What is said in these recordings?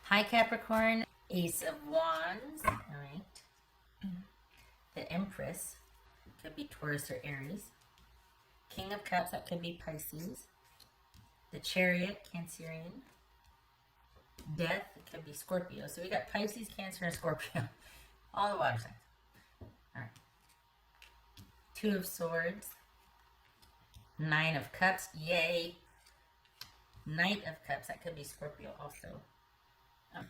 Hi Capricorn, Ace of Wands, all right. The Empress, could be Taurus or Aries. King of Cups, that could be Pisces. The Chariot, Cancerian. Death, it could be Scorpio. So we got Pisces, Cancer, and Scorpio. All the water signs. All right. Two of Swords. Nine of Cups, yay. Knight of Cups, that could be Scorpio also. Oh,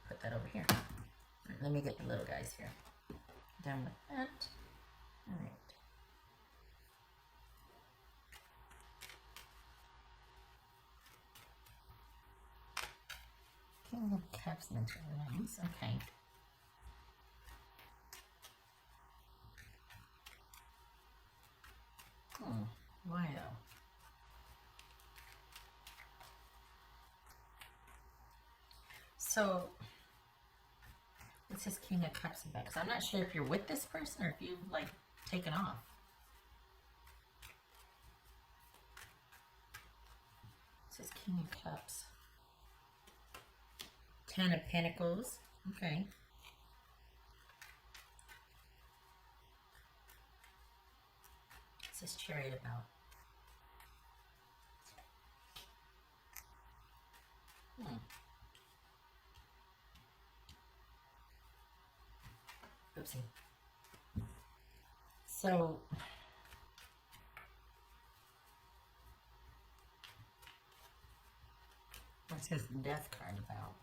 put that over here. Right, let me get the little guys here. Done with that. All right. King of Cups and Wands. Okay. Why though? So, what's this King of Cups about? Because I'm not sure if you're with this person or if you've, like, taken off. This is King of Cups. Ten of Pentacles. Okay. What's this Chariot about? Oopsie. So, what's his Death card about?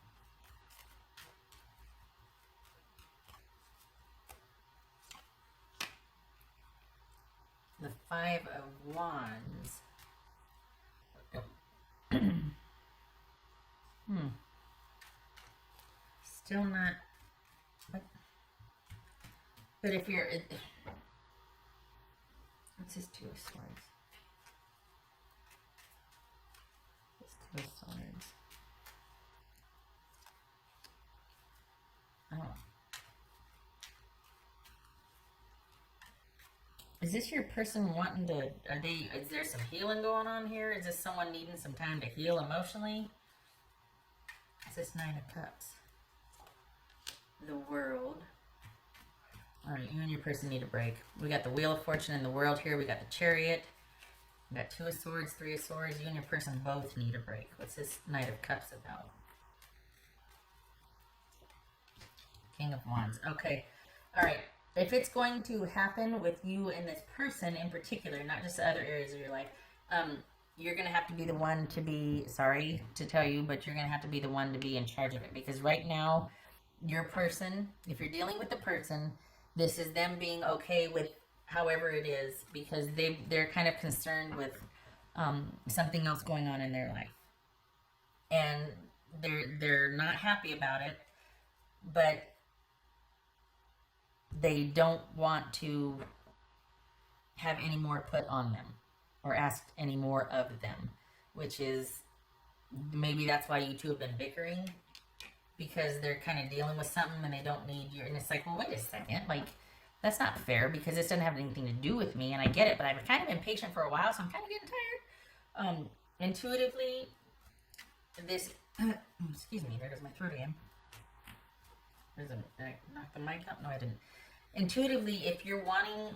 The Five of Wands. Still not. But if you're. What's his Two of Swords? His Two of Swords. Oh. Is this your person wanting to, is there some healing going on here? Is this someone needing some time to heal emotionally? Is this Nine of Cups? The World. Alright, you and your person need a break. We got the Wheel of Fortune and the World here. We got the Chariot. We got Two of Swords, Three of Swords. You and your person both need a break. What's this Knight of Cups about? King of Wands. Okay. Alright. If it's going to happen with you and this person in particular, not just the other areas of your life, you're going to have to be the one to be, sorry to tell you, but you're going to have to be the one to be in charge of it. Because right now, your person, if you're dealing with the person, this is them being okay with however it is, because they're kind of concerned with something else going on in their life. And they're not happy about it, but they don't want to have any more put on them or asked any more of them, which is maybe that's why you two have been bickering, because they're kind of dealing with something and they don't need you. And it's like, well, wait a second, like, that's not fair, because this doesn't have anything to do with me, and I get it, but I've kind of been patient for a while, so I'm kind of getting tired. Intuitively, this, excuse me, there goes my throat again. Did I knock the mic out? No, I didn't. Intuitively, if you're wanting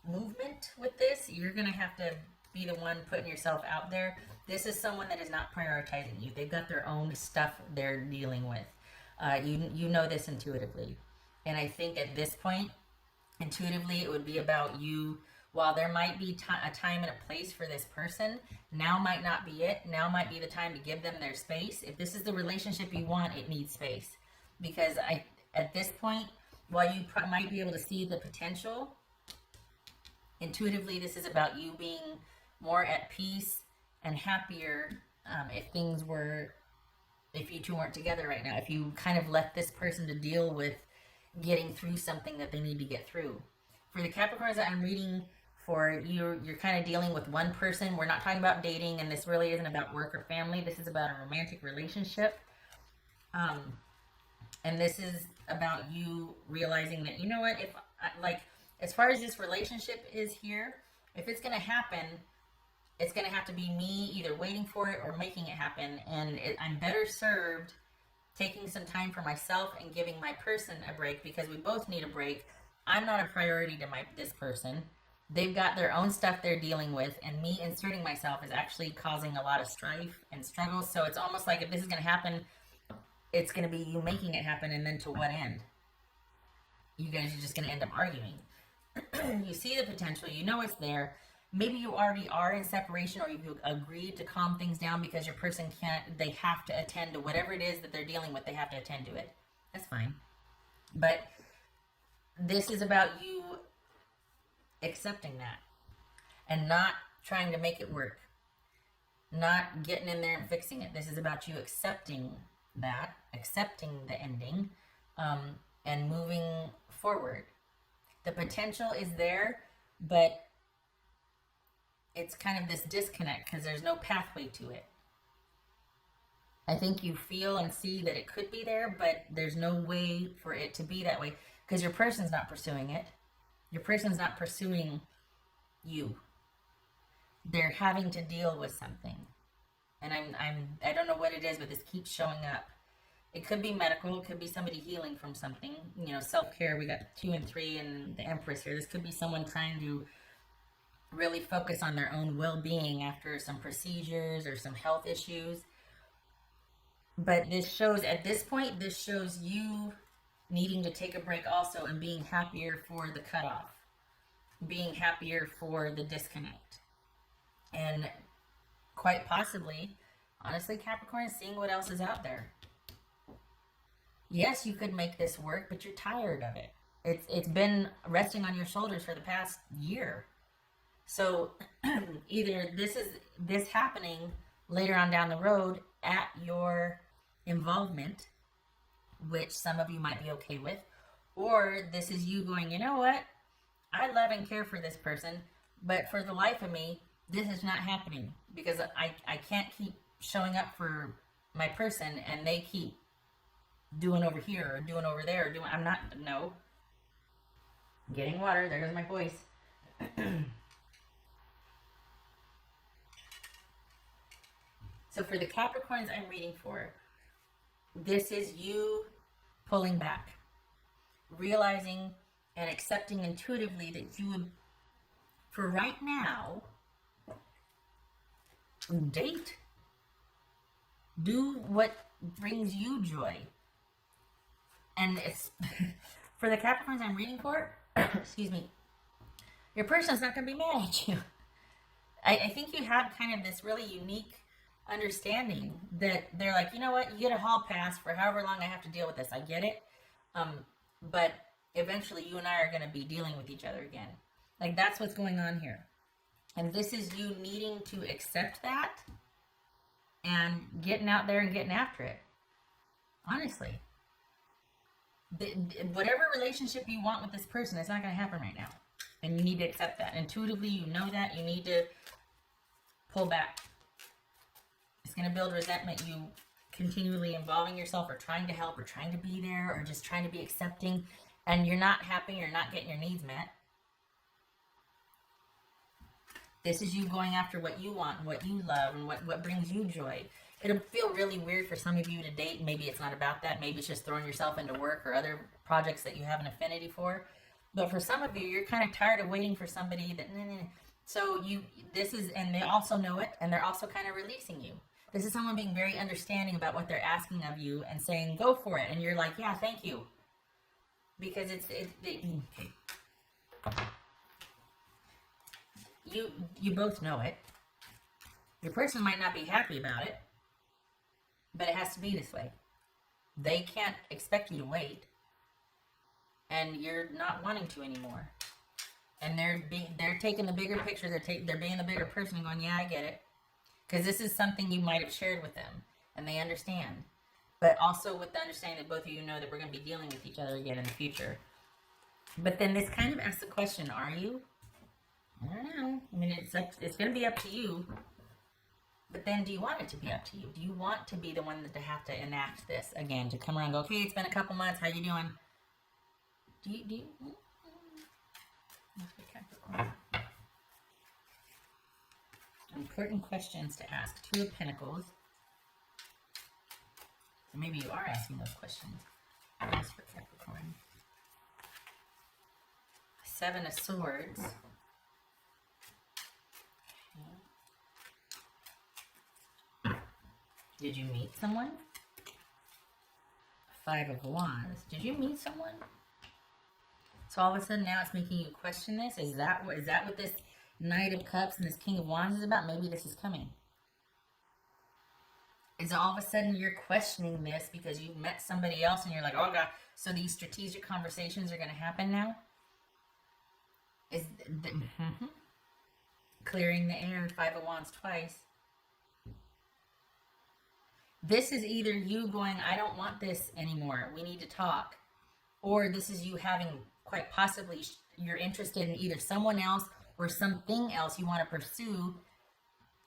movement with this, you're going to have to be the one putting yourself out there. This is someone that is not prioritizing you. They've got their own stuff they're dealing with. You know this intuitively. And I think at this point, intuitively, it would be about you. While there might be a time and a place for this person, now might not be it. Now might be the time to give them their space. If this is the relationship you want, it needs space. Because at this point, while you might be able to see the potential, intuitively, this is about you being more at peace and happier if you two weren't together right now. If you kind of left this person to deal with getting through something that they need to get through. For the Capricorns that I'm reading for, you're kind of dealing with one person. We're not talking about dating, and this really isn't about work or family. This is about a romantic relationship. And this is about you realizing that, you know what, as far as this relationship is here, if it's going to happen, it's going to have to be me either waiting for it or making it happen. And I'm better served taking some time for myself and giving my person a break, because we both need a break. I'm not a priority to this person. They've got their own stuff they're dealing with, and me inserting myself is actually causing a lot of strife and struggle. So it's almost like if this is going to happen, it's going to be you making it happen, and then to what end? You guys are just going to end up arguing. You see the potential, you know it's there. Maybe you already are in separation, or you've agreed to calm things down because your person they have to attend to whatever it is that they're dealing with. They have to attend to it. That's fine. But this is about you accepting that and not trying to make it work, not getting in there and fixing it. This is about you accepting that, accepting the ending, and moving forward. The potential is there, but it's kind of this disconnect because there's no pathway to it. I think you feel and see that it could be there, but there's no way for it to be that way because your person's not pursuing it. Your person's not pursuing you. They're having to deal with something. And I don't know what it is, but this keeps showing up. It could be medical, it could be somebody healing from something. You know, self-care, we got 2 and 3 and the Empress here. This could be someone trying to really focus on their own well-being after some procedures or some health issues. But this shows, at this point, this shows you needing to take a break also and being happier for the cutoff, being happier for the disconnect. And quite possibly, honestly, Capricorn, seeing what else is out there. Yes, you could make this work, but you're tired of it. It's been resting on your shoulders for the past year. So either this happening later on down the road at your involvement, which some of you might be okay with, or this is you going, you know what? I love and care for this person, but for the life of me, this is not happening because I can't keep showing up for my person and they keep doing over here or doing over there or no. Getting water, there goes my voice. So for the Capricorns I'm reading for, this is you pulling back, realizing and accepting intuitively that you would, for right now, date, do what brings you joy. And it's for the Capricorns I'm reading for, excuse me, your person's not going to be mad at you. I think you have kind of this really unique understanding that they're like, you know what, you get a hall pass for however long I have to deal with this. I get it. But eventually you and I are going to be dealing with each other again. Like, that's what's going on here. And this is you needing to accept that and getting out there and getting after it. Honestly. Whatever relationship you want with this person, it's not going to happen right now. And you need to accept that. Intuitively, you know that. You need to pull back. It's going to build resentment. You continually involving yourself or trying to help or trying to be there or just trying to be accepting. And you're not happy. You're not getting your needs met. This is you going after what you want and what you love and what brings you joy. It'll feel really weird for some of you to date. Maybe it's not about that. Maybe it's just throwing yourself into work or other projects that you have an affinity for. But for some of you, you're kind of tired of waiting for somebody that... So and they also know it, and they're also kind of releasing you. This is someone being very understanding about what they're asking of you and saying, go for it. And you're like, yeah, thank you. Because you both know it. Your person might not be happy about it, but it has to be this way. They can't expect you to wait, and you're not wanting to anymore. And they're taking the bigger picture. They're being the bigger person and going, yeah, I get it, because this is something you might have shared with them, and they understand. But also with the understanding that both of you know that we're going to be dealing with each other again in the future. But then this kind of asks the question: are you? I don't know. I mean, it's going to be up to you. But then, do you want it to be up to you? Do you want to be the one to have to enact this again? To come around and go, okay, it's been a couple months. How you doing? Do you? Important questions to ask. Two of Pentacles. So maybe you are asking those questions. Yes, for Capricorn. Seven of Swords. Okay. Did you meet someone? Five of Wands. Did you meet someone? So all of a sudden now it's making you question this. Is that what this Knight of Cups and this King of Wands is about? Maybe this is coming. Is all of a sudden you're questioning this because you've met somebody else and you're like, oh God, so these strategic conversations are going to happen now? Is clearing the air, Five of Wands twice. This is either you going, I don't want this anymore, we need to talk. Or this is you having, quite possibly, you're interested in either someone else or something else you want to pursue.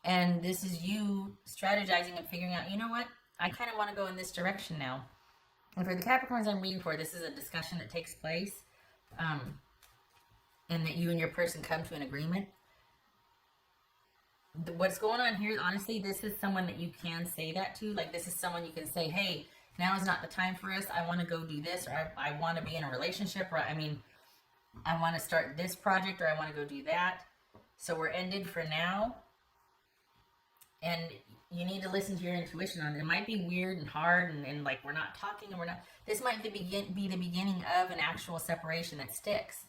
And this is you strategizing and figuring out, you know what, I kind of want to go in this direction now. And for the Capricorns I'm reading for, this is a discussion that takes place. And that you and your person come to an agreement. What's going on here, honestly, this is someone that you can say that to. Like, this is someone you can say, hey, now is not the time for us. I want to go do this, or I want to be in a relationship, or I want to start this project, or I want to go do that. So we're ended for now. And you need to listen to your intuition on it. It might be weird and hard and like we're not talking and we're not. This might be the beginning of an actual separation that sticks.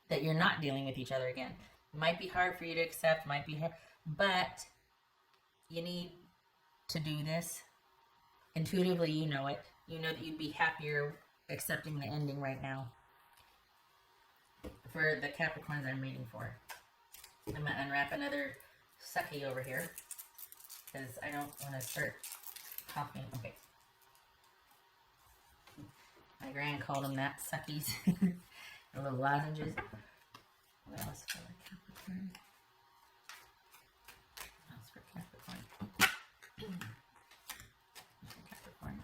That you're not dealing with each other again. It might be hard for you to accept, might be hard, but you need to do this. Intuitively, you know it. You know that you'd be happier accepting the ending right now. For the Capricorns I'm reading for. I'm going to unwrap another sucky over here. Because I don't want to start talking. Okay. My grand called them that, suckies. The little lozenges. What else for Capricorn? What else for Capricorn? Capricorn.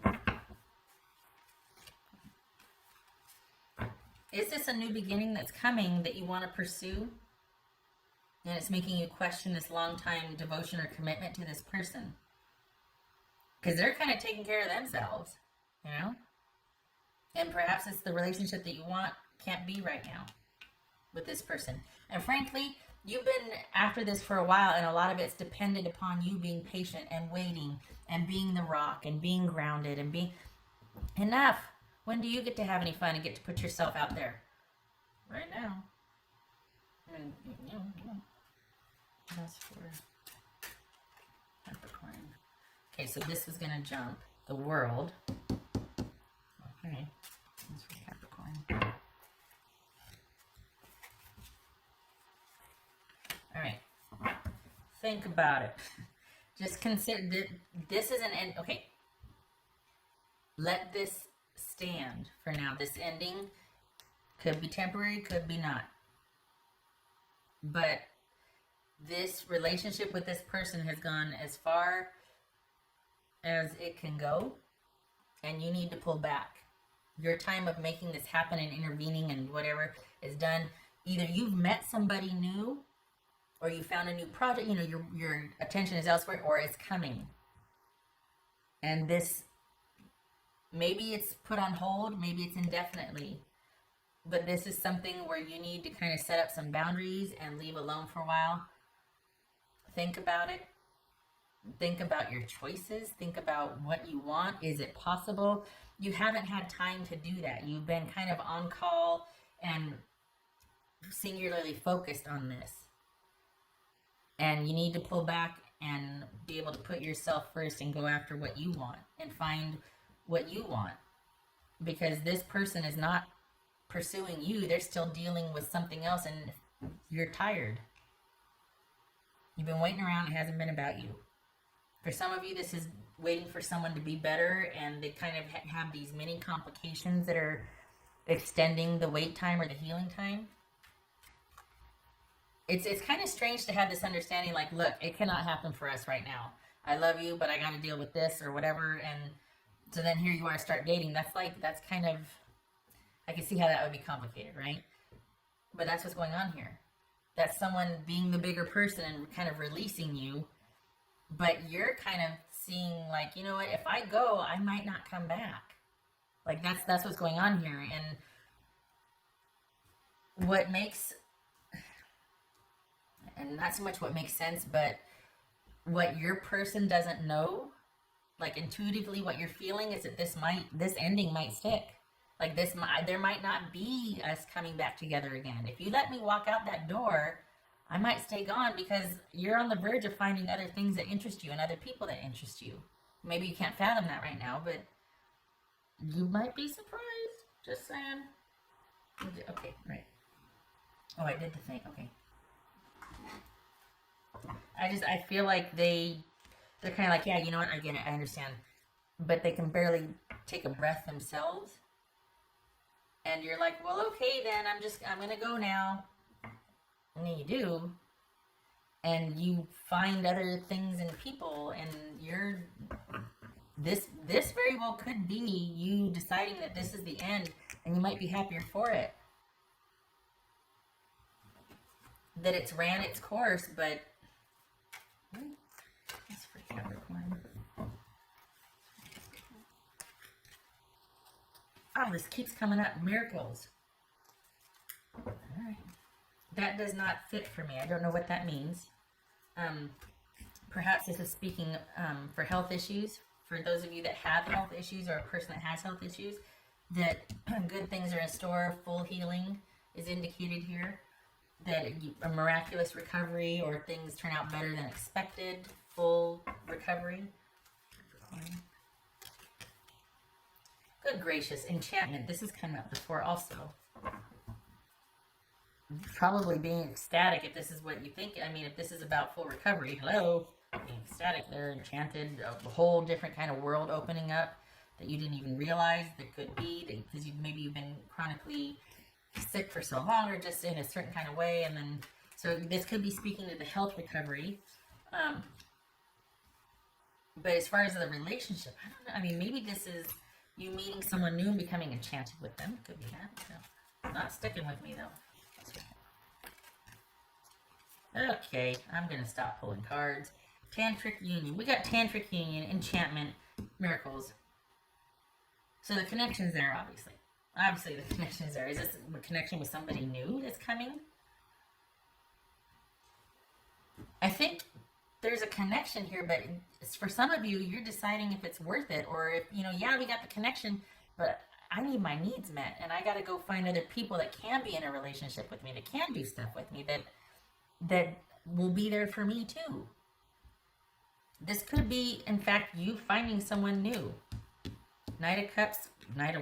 Is this a new beginning that's coming that you want to pursue? And it's making you question this long time devotion or commitment to this person. Because they're kind of taking care of themselves, you know? And perhaps it's the relationship that you want can't be right now with this person. And frankly, you've been after this for a while, and a lot of it's dependent upon you being patient and waiting and being the rock and being grounded and being enough. When do you get to have any fun and get to put yourself out there? Right now. And, you know. That's for Capricorn. Okay, so this is going to jump the World. Okay, that's for Capricorn. All right, think about it. Just consider this is an end. Okay, let this stand for now. This ending could be temporary, could be not. But this relationship with this person has gone as far as it can go, and you need to pull back. Your time of making this happen and intervening and whatever is done. Either you've met somebody new, or you found a new project, you know, your attention is elsewhere, or it's coming. And this, maybe it's put on hold, maybe it's indefinitely. But this is something where you need to kind of set up some boundaries and leave alone for a while. Think about it. Think about your choices. Think about what you want. Is it possible? You haven't had time to do that. You've been kind of on call and singularly focused on this. And you need to pull back and be able to put yourself first and go after what you want and find what you want. Because this person is not pursuing you. They're still dealing with something else, and you're tired. You've been waiting around. It hasn't been about you. For some of you, this is waiting for someone to be better, and they kind of have these mini complications that are extending the wait time or the healing time. It's kind of strange to have this understanding, like, look, it cannot happen for us right now. I love you, but I got to deal with this or whatever. And so then here you are, start dating. That's kind of, I can see how that would be complicated, right? But that's what's going on here. That's someone being the bigger person and kind of releasing you, but you're kind of seeing like, you know what, if I go, I might not come back. Like that's what's going on here. And what makes, and not so much what makes sense, but what your person doesn't know, like intuitively what you're feeling is that this ending might stick. Like there might not be us coming back together again. If you let me walk out that door, I might stay gone because you're on the verge of finding other things that interest you and other people that interest you. Maybe you can't fathom that right now, but you might be surprised. Just saying. Okay, right. Oh, I did the thing. Okay. I feel like they're kind of like, yeah, you know what, I get it, I understand. But they can barely take a breath themselves. And you're like, well, okay, then I'm going to go now. And then you do. And you find other things in people. And this very well could be you deciding that this is the end. And you might be happier for it. That it's ran its course, but that's for Capricorn. Oh, this keeps coming up. Miracles. Alright. That does not fit for me. I don't know what that means. Perhaps this is speaking for health issues. For those of you that have health issues or a person that has health issues, that good things are in store. Full healing is indicated here. That a miraculous recovery or things turn out better than expected. Full recovery. Good gracious, enchantment. This has come up before also. Probably being ecstatic if this is what you think. I mean, if this is about full recovery, hello. Being ecstatic, they're enchanted. A whole different kind of world opening up that you didn't even realize there could be. Because maybe you've been chronically sick for so long or just in a certain kind of way. And then, so this could be speaking to the health recovery. But as far as the relationship, I don't know. I mean, maybe this is you meeting someone new and becoming enchanted with them. Could be that. No, not sticking with me, though. Okay, I'm going to stop pulling cards. Tantric union. We got tantric union, enchantment, miracles. So the connection's there, obviously. Obviously, the connection's there. Is this a connection with somebody new that's coming? I think there's a connection here, but for some of you, you're deciding if it's worth it, or if, you know, yeah, we got the connection, but I need my needs met, and I got to go find other people that can be in a relationship with me, that can do stuff with me, that will be there for me too. This could be, in fact, you finding someone new. Knight of Cups,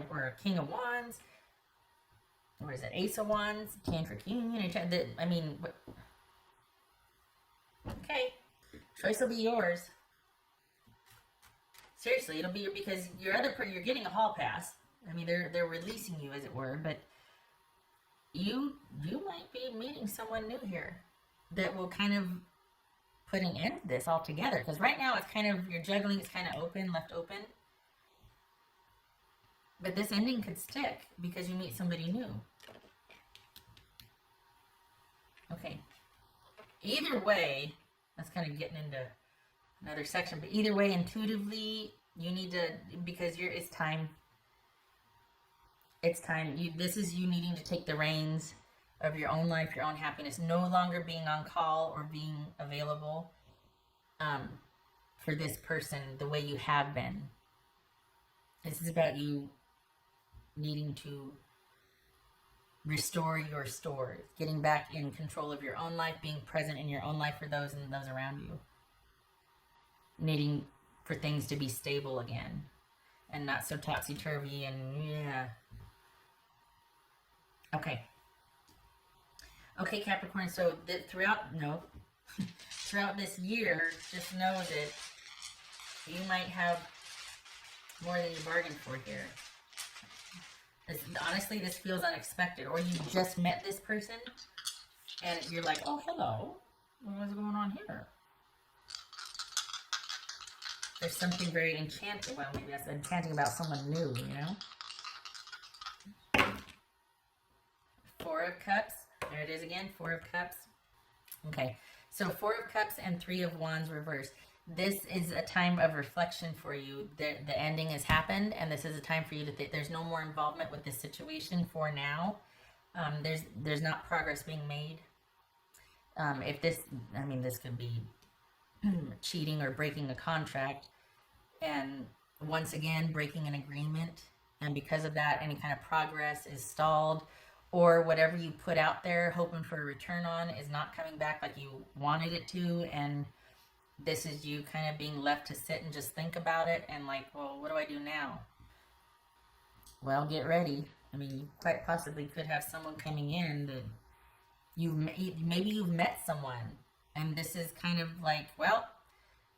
or King of Wands, or is it Ace of Wands, Tantric Union, I mean, okay. Choice will be yours. Seriously, it'll be because you're getting a hall pass. I mean, they're releasing you, as it were, but you might be meeting someone new here that will kind of put an end to this altogether. Because right now, it's kind of, you're juggling, it's kind of left open. But this ending could stick because you meet somebody new. Okay. Either way, that's kind of getting into another section. But either way, intuitively, you need to, because it's time. It's time. This is you needing to take the reins of your own life, your own happiness. No longer being on call or being available for this person the way you have been. This is about you needing to restore your stores, getting back in control of your own life, being present in your own life for those and those around you. Needing for things to be stable again and not so topsy-turvy and yeah. Okay, Capricorn, so throughout this year, just know that you might have more than you bargained for here. Honestly, this feels unexpected. Or you just met this person, and you're like, oh, hello. What's going on here? There's something very enchanting. Well, maybe that's enchanting about someone new, you know? Four of Cups. There it is again, Four of Cups. Okay, so Four of Cups and Three of Wands reversed. This is a time of reflection for you. The ending has happened, and this is a time for you to think there's no more involvement with this situation for now. There's not progress being made. If this, I mean, this could be cheating or breaking a contract, and once again breaking an agreement, and because of that, any kind of progress is stalled, or whatever you put out there hoping for a return on is not coming back like you wanted it to, and this is you kind of being left to sit and just think about it and like, well, what do I do now? Well, get ready. I mean, you quite possibly could have someone coming in that maybe you've met someone, and this is kind of like, well,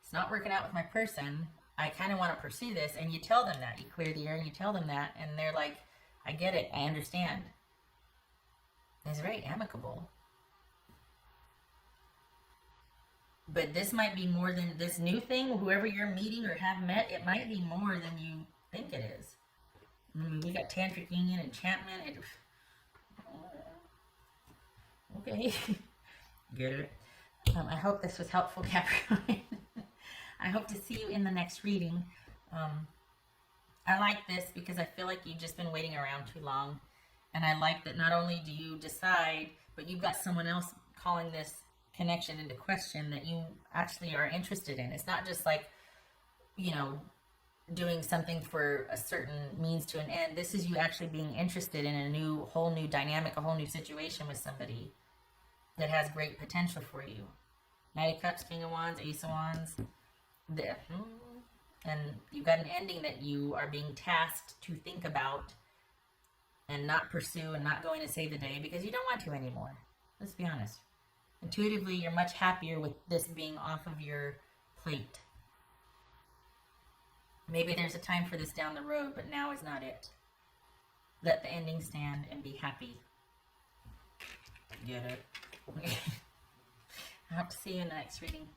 it's not working out with my person. I kind of want to pursue this, and you tell them that. You clear the air and you tell them that, and they're like, I get it. I understand. It's very amicable. But this might be more than this new thing, whoever you're meeting or have met, it might be more than you think it is. I mean, we got tantric union, enchantment. Okay. Get it? I hope this was helpful, Capricorn. I hope to see you in the next reading. I like this because I feel like you've just been waiting around too long. And I like that not only do you decide, but you've got someone else calling this connection into question that you actually are interested in. It's not just like, you know, doing something for a certain means to an end. This is you actually being interested in a whole new dynamic, a whole new situation with somebody that has great potential for you. Knight of Cups, King of Wands, Ace of Wands. And you've got an ending that you are being tasked to think about and not pursue and not going to save the day because you don't want to anymore. Let's be honest. Intuitively, you're much happier with this being off of your plate. Maybe there's a time for this down the road, but now is not it. Let the ending stand and be happy. Get it? I hope to see you in the next reading.